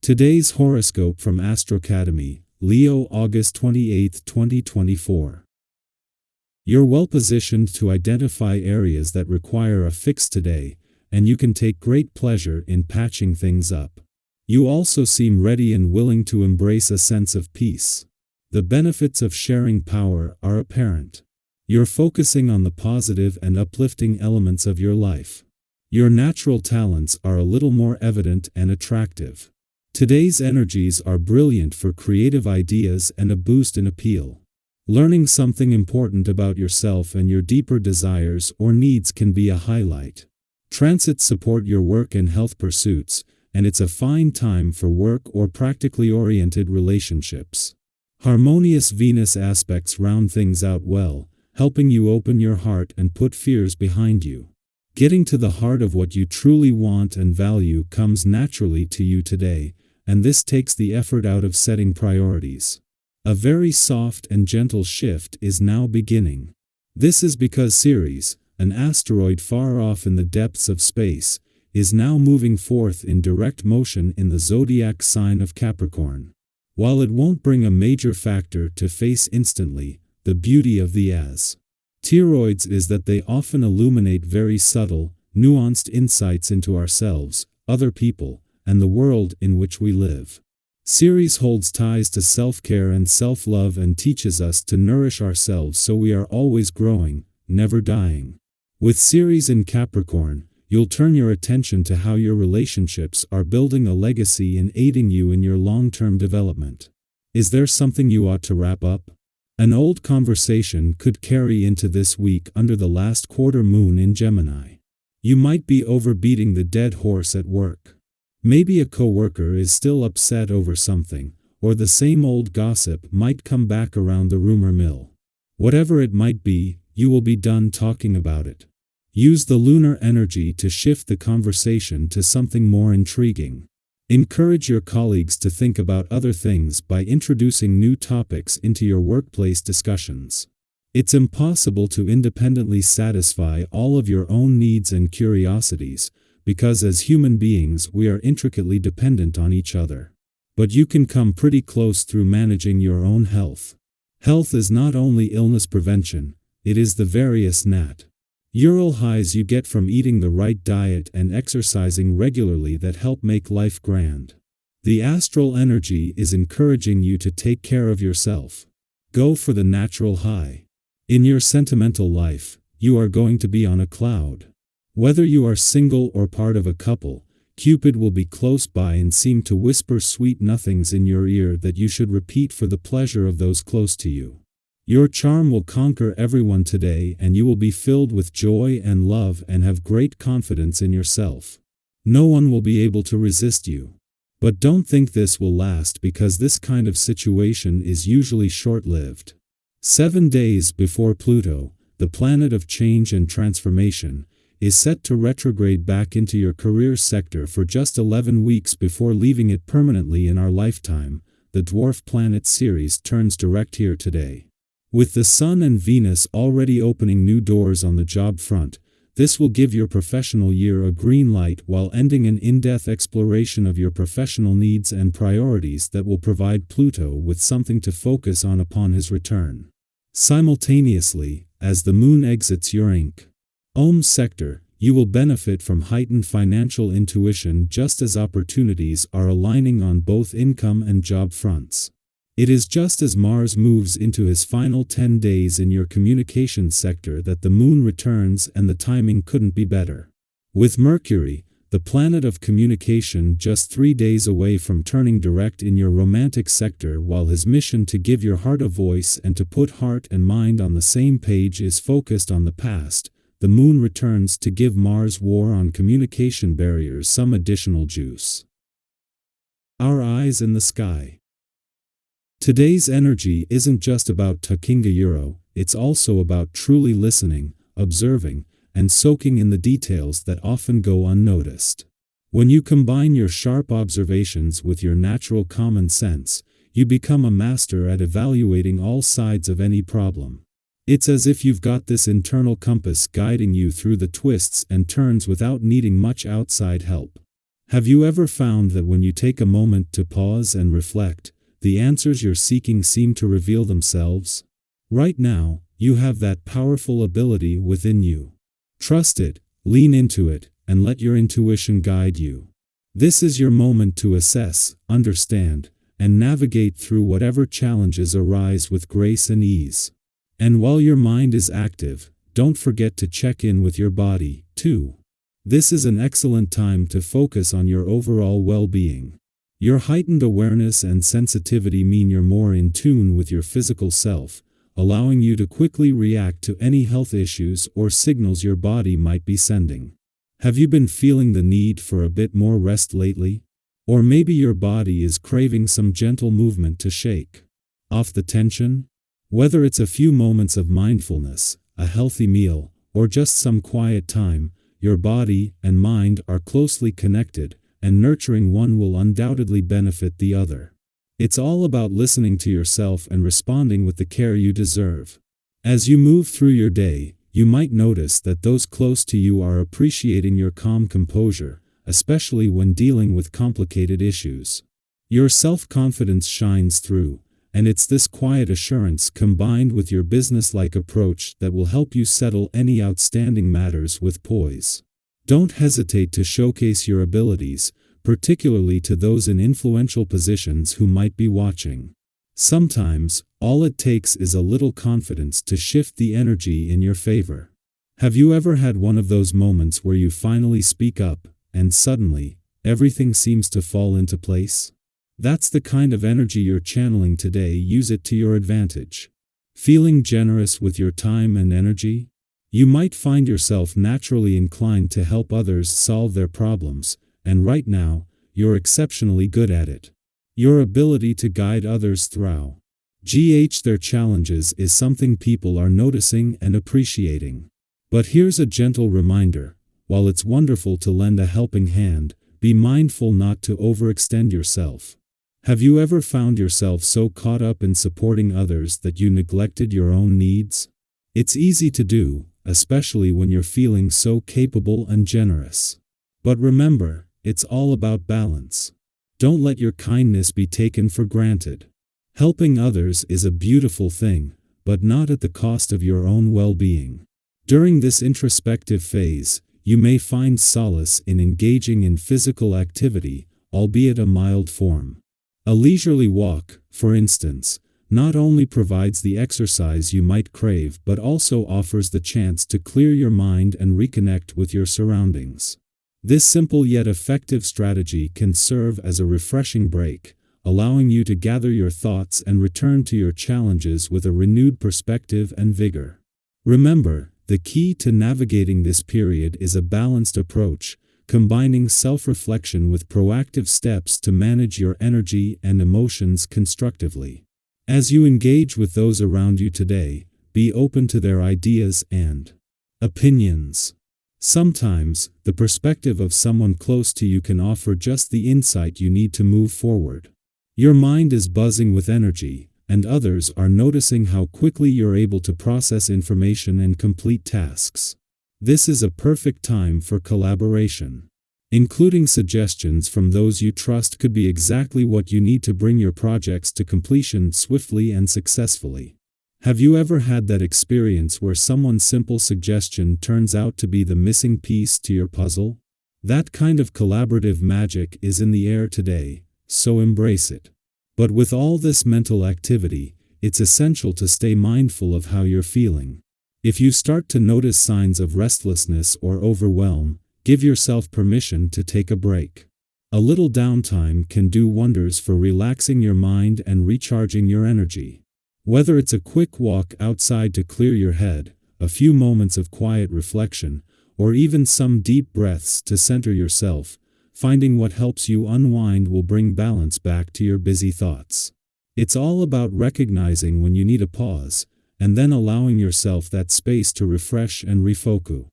Today's horoscope from AstroCademy, Leo August 28, 2024. You're well positioned to identify areas that require a fix today, and you can take great pleasure in patching things up. You also seem ready and willing to embrace a sense of peace. The benefits of sharing power are apparent. You're focusing on the positive and uplifting elements of your life. Your natural talents are a little more evident and attractive. Today's energies are brilliant for creative ideas and a boost in appeal. Learning something important about yourself and your deeper desires or needs can be a highlight. Transits support your work and health pursuits, and it's a fine time for work or practically oriented relationships. Harmonious Venus aspects round things out well, helping you open your heart and put fears behind you. Getting to the heart of what you truly want and value comes naturally to you today, and this takes the effort out of setting priorities. A very soft and gentle shift is now beginning. This is because Ceres, an asteroid far off in the depths of space, is now moving forth in direct motion in the zodiac sign of Capricorn. While it won't bring a major factor to face instantly, the beauty of the asteroids is that they often illuminate very subtle, nuanced insights into ourselves, other people, and the world in which we live. Ceres holds ties to self-care and self-love and teaches us to nourish ourselves so we are always growing, never dying. With Ceres in Capricorn, you'll turn your attention to how your relationships are building a legacy and aiding you in your long-term development. Is there something you ought to wrap up? An old conversation could carry into this week under the last quarter moon in Gemini. You might be overbeating the dead horse at work. Maybe a coworker is still upset over something, or the same old gossip might come back around the rumor mill. Whatever it might be, you will be done talking about it. Use the lunar energy to shift the conversation to something more intriguing. Encourage your colleagues to think about other things by introducing new topics into your workplace discussions. It's impossible to independently satisfy all of your own needs and curiosities, because as human beings we are intricately dependent on each other. But you can come pretty close through managing your own health. Health is not only illness prevention, it is the various natural highs you get from eating the right diet and exercising regularly that help make life grand. The astral energy is encouraging you to take care of yourself. Go for the natural high. In your sentimental life, you are going to be on a cloud. Whether you are single or part of a couple, Cupid will be close by and seem to whisper sweet nothings in your ear that you should repeat for the pleasure of those close to you. Your charm will conquer everyone today and you will be filled with joy and love and have great confidence in yourself. No one will be able to resist you. But don't think this will last because this kind of situation is usually short-lived. 7 days before Pluto, the planet of change and transformation, is set to retrograde back into your career sector for just 11 weeks before leaving it permanently in our lifetime. The dwarf planet Ceres turns direct here today. With the Sun and Venus already opening new doors on the job front, this will give your professional year a green light while ending an in-depth exploration of your professional needs and priorities that will provide Pluto with something to focus on upon his return. Simultaneously, as the moon exits your home sector, you will benefit from heightened financial intuition just as opportunities are aligning on both income and job fronts. It is just as Mars moves into his final 10 days in your communication sector that the moon returns, and the timing couldn't be better. With Mercury, the planet of communication, just 3 days away from turning direct in your romantic sector, while his mission to give your heart a voice and to put heart and mind on the same page is focused on the past, the moon returns to give Mars' war on communication barriers some additional juice. Our eyes in the sky. Today's energy isn't just about talking a euro, it's also about truly listening, observing, and soaking in the details that often go unnoticed. When you combine your sharp observations with your natural common sense, you become a master at evaluating all sides of any problem. It's as if you've got this internal compass guiding you through the twists and turns without needing much outside help. Have you ever found that when you take a moment to pause and reflect, the answers you're seeking seem to reveal themselves? Right now, you have that powerful ability within you. Trust it, lean into it, and let your intuition guide you. This is your moment to assess, understand, and navigate through whatever challenges arise with grace and ease. And while your mind is active, don't forget to check in with your body, too. This is an excellent time to focus on your overall well-being. Your heightened awareness and sensitivity mean you're more in tune with your physical self, allowing you to quickly react to any health issues or signals your body might be sending. Have you been feeling the need for a bit more rest lately? Or maybe your body is craving some gentle movement to shake off the tension? Whether it's a few moments of mindfulness, a healthy meal, or just some quiet time, your body and mind are closely connected, and nurturing one will undoubtedly benefit the other. It's all about listening to yourself and responding with the care you deserve. As you move through your day, you might notice that those close to you are appreciating your calm composure, especially when dealing with complicated issues. Your self-confidence shines through, and it's this quiet assurance combined with your business-like approach that will help you settle any outstanding matters with poise. Don't hesitate to showcase your abilities, particularly to those in influential positions who might be watching. Sometimes, all it takes is a little confidence to shift the energy in your favor. Have you ever had one of those moments where you finally speak up, and suddenly, everything seems to fall into place? That's the kind of energy you're channeling today. Use it to your advantage. Feeling generous with your time and energy? You might find yourself naturally inclined to help others solve their problems, and right now, you're exceptionally good at it. Your ability to guide others through their challenges is something people are noticing and appreciating. But here's a gentle reminder: while it's wonderful to lend a helping hand, be mindful not to overextend yourself. Have you ever found yourself so caught up in supporting others that you neglected your own needs? It's easy to do, especially when you're feeling so capable and generous. But remember, it's all about balance. Don't let your kindness be taken for granted. Helping others is a beautiful thing, but not at the cost of your own well-being. During this introspective phase, you may find solace in engaging in physical activity, albeit a mild form. A leisurely walk, for instance, not only provides the exercise you might crave but also offers the chance to clear your mind and reconnect with your surroundings. This simple yet effective strategy can serve as a refreshing break, allowing you to gather your thoughts and return to your challenges with a renewed perspective and vigor. Remember, the key to navigating this period is a balanced approach, combining self-reflection with proactive steps to manage your energy and emotions constructively. As you engage with those around you today, be open to their ideas and opinions. Sometimes, the perspective of someone close to you can offer just the insight you need to move forward. Your mind is buzzing with energy, and others are noticing how quickly you're able to process information and complete tasks. This is a perfect time for collaboration. Including suggestions from those you trust could be exactly what you need to bring your projects to completion swiftly and successfully. Have you ever had that experience where someone's simple suggestion turns out to be the missing piece to your puzzle? That kind of collaborative magic is in the air today, so embrace it. But with all this mental activity, it's essential to stay mindful of how you're feeling. If you start to notice signs of restlessness or overwhelm, give yourself permission to take a break. A little downtime can do wonders for relaxing your mind and recharging your energy. Whether it's a quick walk outside to clear your head, a few moments of quiet reflection, or even some deep breaths to center yourself, finding what helps you unwind will bring balance back to your busy thoughts. It's all about recognizing when you need a pause, and then allowing yourself that space to refresh and refocus.